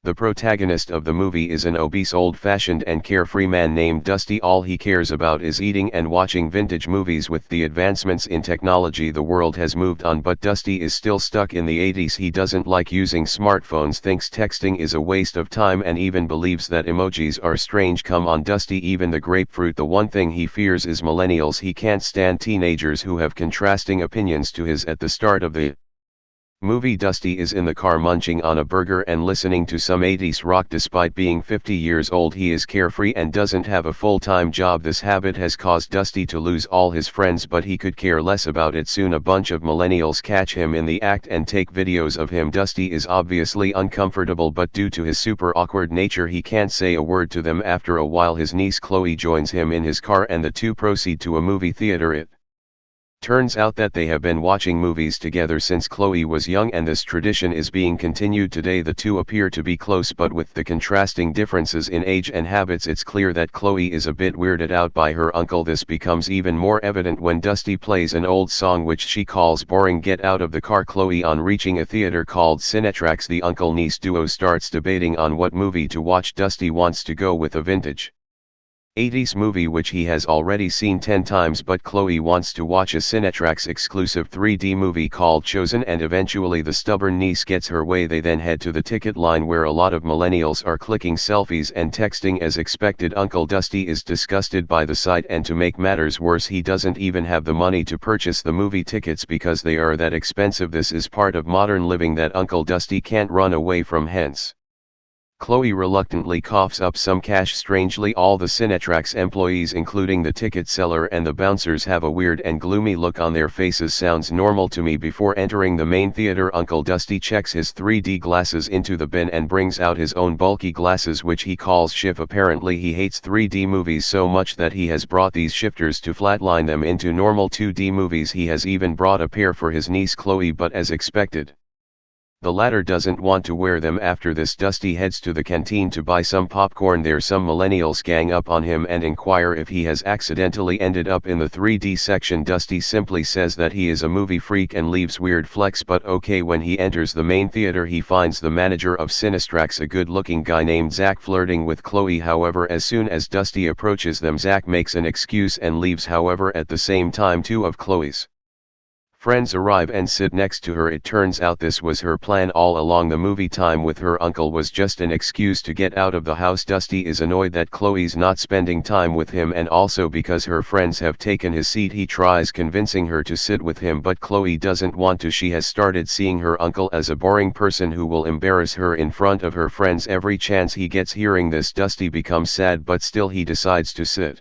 The protagonist of the movie is an obese old-fashioned and carefree man named Dusty. All he cares about is eating and watching vintage movies. With the advancements in technology, the world has moved on, but Dusty is still stuck in the 80s. He doesn't like using smartphones, thinks texting is a waste of time, and even believes that emojis are strange. Come on, Dusty, even the grapefruit. The one thing he fears is millennials. He can't stand teenagers who have contrasting opinions to his. At the start of the movie, Dusty is in the car munching on a burger and listening to some 80s rock. Despite being 50 years old, he is carefree and doesn't have a full-time job. This habit has caused Dusty to lose all his friends, but he could care less about it. Soon a bunch of millennials catch him in the act and take videos of him. Dusty is obviously uncomfortable, but due to his super awkward nature he can't say a word to them. After a while, his niece Chloe joins him in his car and the two proceed to a movie theater. It turns out that they have been watching movies together since Chloe was young, and this tradition is being continued today. The two appear to be close, but with the contrasting differences in age and habits, it's clear that Chloe is a bit weirded out by her uncle. This becomes even more evident when Dusty plays an old song which she calls boring. Get out of the car, Chloe. On reaching a theater called Cinetrax, the uncle-niece duo starts debating on what movie to watch. Dusty wants to go with a vintage 80s movie which he has already seen 10 times, but Chloe wants to watch a Cinetrax exclusive 3D movie called Chosen, and eventually the stubborn niece gets her way. They then head to the ticket line where a lot of millennials are clicking selfies and texting. As expected, Uncle Dusty is disgusted by the sight, and to make matters worse, he doesn't even have the money to purchase the movie tickets because they are that expensive. This is part of modern living that Uncle Dusty can't run away from, hence Chloe reluctantly coughs up some cash. Strangely, all the Cinetrax employees, including the ticket seller and the bouncers, have a weird and gloomy look on their faces. Sounds normal to me. Before entering the main theater, Uncle Dusty checks his 3D glasses into the bin and brings out his own bulky glasses which he calls Shift. Apparently he hates 3D movies so much that he has brought these shifters to flatline them into normal 2D movies. He has even brought a pair for his niece Chloe, but as expected, the latter doesn't want to wear them. After this, Dusty heads to the canteen to buy some popcorn. There some millennials gang up on him and inquire if he has accidentally ended up in the 3D section. Dusty simply says that he is a movie freak and leaves weird flex, but okay. When he enters the main theater, he finds the manager of Cinetrax, a good-looking guy named Zach, flirting with Chloe. However, as soon as Dusty approaches them, Zach makes an excuse and leaves. However, at the same time, two of Chloe's friends arrive and sit next to her. It turns out this was her plan all along. The movie time with her uncle was just an excuse to get out of the house. Dusty is annoyed that Chloe's not spending time with him, and also because her friends have taken his seat. He tries convincing her to sit with him, but Chloe doesn't want to. She has started seeing her uncle as a boring person who will embarrass her in front of her friends every chance he gets. Hearing this, Dusty becomes sad, but still he decides to sit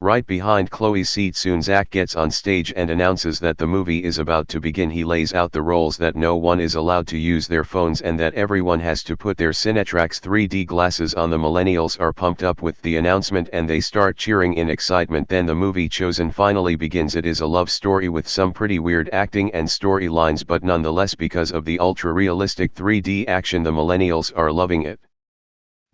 right behind Chloe's seat. Soon Zach gets on stage and announces that the movie is about to begin. He lays out the rules that no one is allowed to use their phones and that everyone has to put their Cinetrax 3D glasses on. The millennials are pumped up with the announcement and they start cheering in excitement. Then the movie Chosen finally begins. It is a love story with some pretty weird acting and storylines, but nonetheless, because of the ultra-realistic 3D action, the millennials are loving it.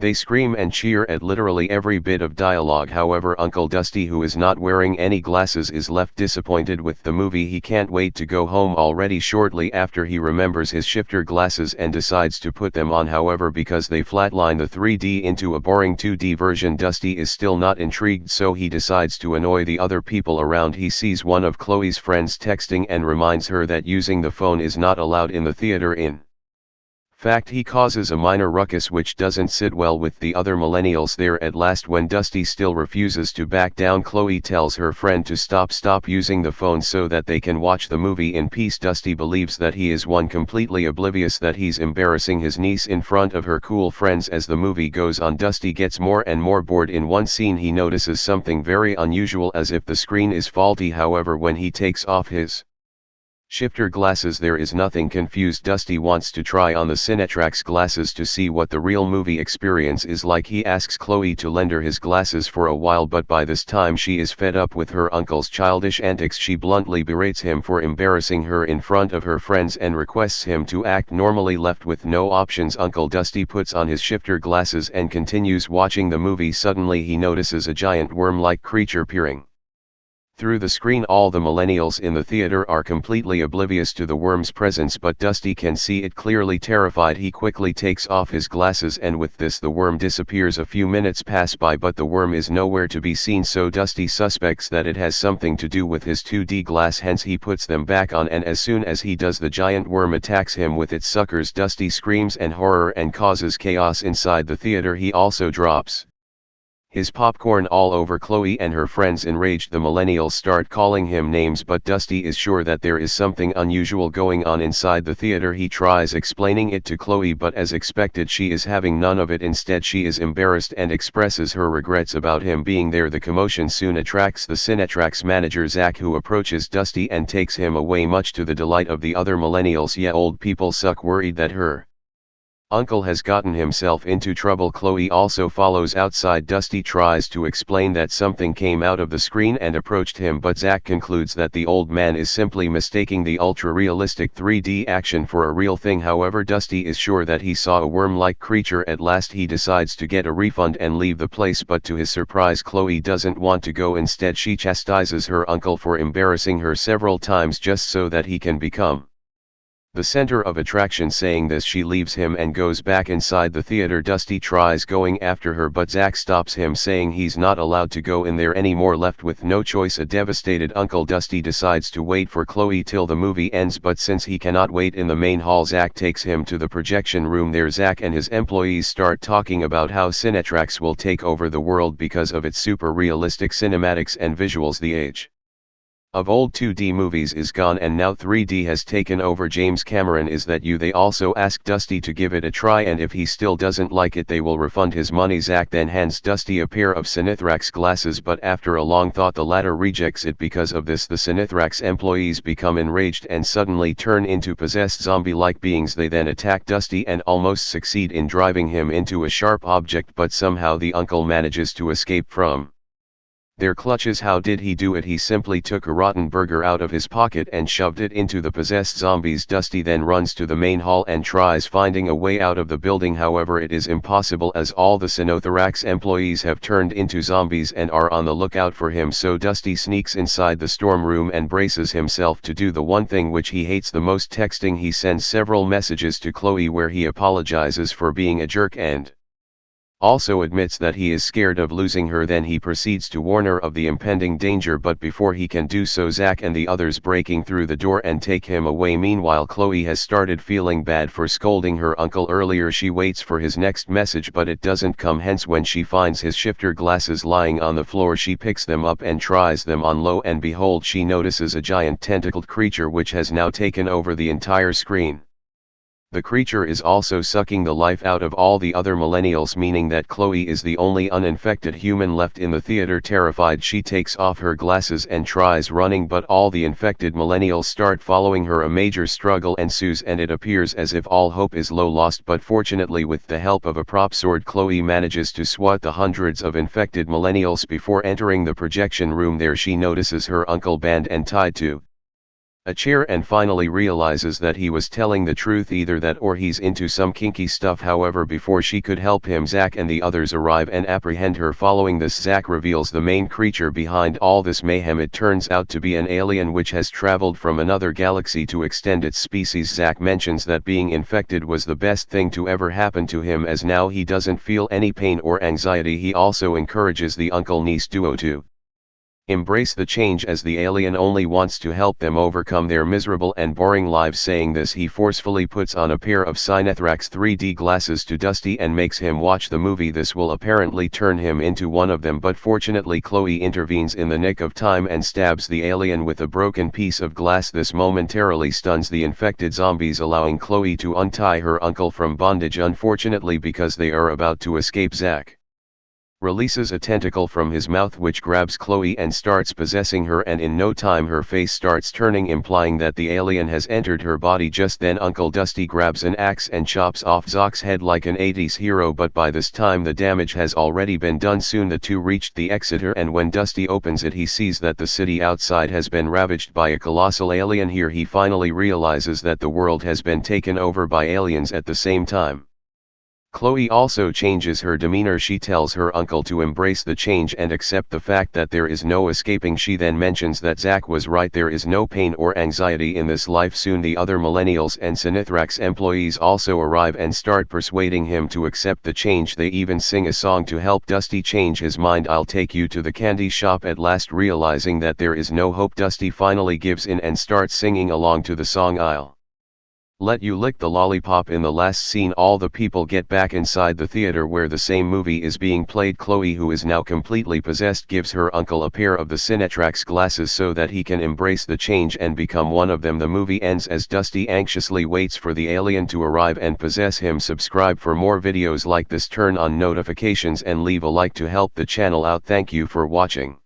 They scream and cheer at literally every bit of dialogue. However, Uncle Dusty, who is not wearing any glasses, is left disappointed with the movie. He can't wait to go home. Already shortly after, he remembers his shifter glasses and decides to put them on. However, because they flatline the 3D into a boring 2D version, Dusty is still not intrigued, so he decides to annoy the other people around. He sees one of Chloe's friends texting and reminds her that using the phone is not allowed in the theater. In fact, he causes a minor ruckus which doesn't sit well with the other millennials there. At last, when Dusty still refuses to back down, Chloe tells her friend to stop using the phone so that they can watch the movie in peace. Dusty believes that he is one completely oblivious that he's embarrassing his niece in front of her cool friends. As the movie goes on, Dusty gets more and more bored. In one scene he notices something very unusual, as if the screen is faulty. However, when he takes off his shifter glasses, there is nothing. Confused, Dusty wants to try on the Cinetrax glasses to see what the real movie experience is like. He asks Chloe to lend her his glasses for a while, but by this time she is fed up with her uncle's childish antics. She bluntly berates him for embarrassing her in front of her friends and requests him to act normally. Left with no options, Uncle Dusty puts on his shifter glasses and continues watching the movie. Suddenly he notices a giant worm-like creature peering Through the screen all the millennials in the theater are completely oblivious to the worm's presence, but Dusty can see it clearly. Terrified, he quickly takes off his glasses, and with this the worm disappears. A few minutes pass by, but the worm is nowhere to be seen, so Dusty suspects that it has something to do with his 2D glass, hence he puts them back on, and as soon as he does the giant worm attacks him with its suckers. Dusty screams in horror and causes chaos inside the theater. He also drops his popcorn all over Chloe and her friends. Enraged, the millennials start calling him names, but Dusty is sure that there is something unusual going on inside the theater. He tries explaining it to Chloe, but as expected she is having none of it. Instead she is embarrassed and expresses her regrets about him being there. The commotion soon attracts the Cinetrax manager Zach, who approaches Dusty and takes him away, much to the delight of the other millennials. Yeah, old people suck. Worried that her uncle has gotten himself into trouble, Chloe also follows outside. Dusty tries to explain that something came out of the screen and approached him, but Zack concludes that the old man is simply mistaking the ultra-realistic 3D action for a real thing. However, Dusty is sure that he saw a worm-like creature. At last he decides to get a refund and leave the place, but to his surprise Chloe doesn't want to go. Instead she chastises her uncle for embarrassing her several times just so that he can become the center of attraction. Saying this she leaves him and goes back inside the theater. Dusty tries going after her, but Zack stops him, saying he's not allowed to go in there anymore. Left with no choice, a devastated uncle, Dusty decides to wait for Chloe till the movie ends, but since he cannot wait in the main hall, Zack takes him to the projection room. There Zack and his employees start talking about how Cinetrax will take over the world because of its super realistic cinematics and visuals. The age of old 2D movies is gone and now 3D has taken over. James Cameron, is that you? They also ask Dusty to give it a try, and if he still doesn't like it they will refund his money. Zack then hands Dusty a pair of Cinetrax glasses, but after a long thought the latter rejects it. Because of this the Cinetrax employees become enraged and suddenly turn into possessed zombie-like beings. They then attack Dusty and almost succeed in driving him into a sharp object, but somehow the uncle manages to escape from their clutches. How did he do it? He simply took a rotten burger out of his pocket and shoved it into the possessed zombies. Dusty then runs to the main hall and tries finding a way out of the building, however it is impossible as all the Cinetrax employees have turned into zombies and are on the lookout for him. So Dusty sneaks inside the storm room and braces himself to do the one thing which he hates the most, texting. He sends several messages to Chloe where he apologizes for being a jerk and also admits that he is scared of losing her. Then he proceeds to warn her of the impending danger, but before he can do so Zack and the others breaking through the door and take him away. Meanwhile Chloe has started feeling bad for scolding her uncle earlier. She waits for his next message but it doesn't come, hence when she finds his shifter glasses lying on the floor she picks them up and tries them on. Lo and behold, she notices a giant tentacled creature which has now taken over the entire screen. The creature is also sucking the life out of all the other millennials, meaning that Chloe is the only uninfected human left in the theater. Terrified, she takes off her glasses and tries running, but all the infected millennials start following her. A major struggle ensues and it appears as if all hope is lost, but fortunately with the help of a prop sword Chloe manages to swat the hundreds of infected millennials. Before entering the projection room there she notices her uncle banned and tied to a chair and finally realizes that he was telling the truth, either that or he's into some kinky stuff. However, before she could help him Zack and the others arrive and apprehend her. Following this Zack reveals the main creature behind all this mayhem. It turns out to be an alien which has traveled from another galaxy to extend its species. Zack mentions that being infected was the best thing to ever happen to him as now he doesn't feel any pain or anxiety. He also encourages the uncle-niece duo to embrace the change as the alien only wants to help them overcome their miserable and boring lives. Saying this he forcefully puts on a pair of Cinetrax 3D glasses to Dusty and makes him watch the movie. This will apparently turn him into one of them, but fortunately Chloe intervenes in the nick of time and stabs the alien with a broken piece of glass. This momentarily stuns the infected zombies, allowing Chloe to untie her uncle from bondage. Unfortunately, because they are about to escape, Zack releases a tentacle from his mouth which grabs Chloe and starts possessing her, and in no time her face starts turning, implying that the alien has entered her body. Just then Uncle Dusty grabs an axe and chops off Zack's head like an 80s hero, but by this time the damage has already been done. Soon the two reached the exeter, and when Dusty opens it he sees that the city outside has been ravaged by a colossal alien. Here he finally realizes that the world has been taken over by aliens. At the same time, Chloe also changes her demeanor. She tells her uncle to embrace the change and accept the fact that there is no escaping. She then mentions that Zack was right, there is no pain or anxiety in this life. Soon the other millennials and Sinithrax employees also arrive and start persuading him to accept the change. They even sing a song to help Dusty change his mind. I'll take you to the candy shop. At last, realizing that there is no hope, Dusty finally gives in and starts singing along to the song I'll Let You Lick the Lollipop. In the last scene, all the people get back inside the theater where the same movie is being played. Chloe, who is now completely possessed, gives her uncle a pair of the Cinetrax glasses so that he can embrace the change and become one of them. The movie ends as Dusty anxiously waits for the alien to arrive and possess him. Subscribe for more videos like this, turn on notifications and leave a like to help the channel out. Thank you for watching.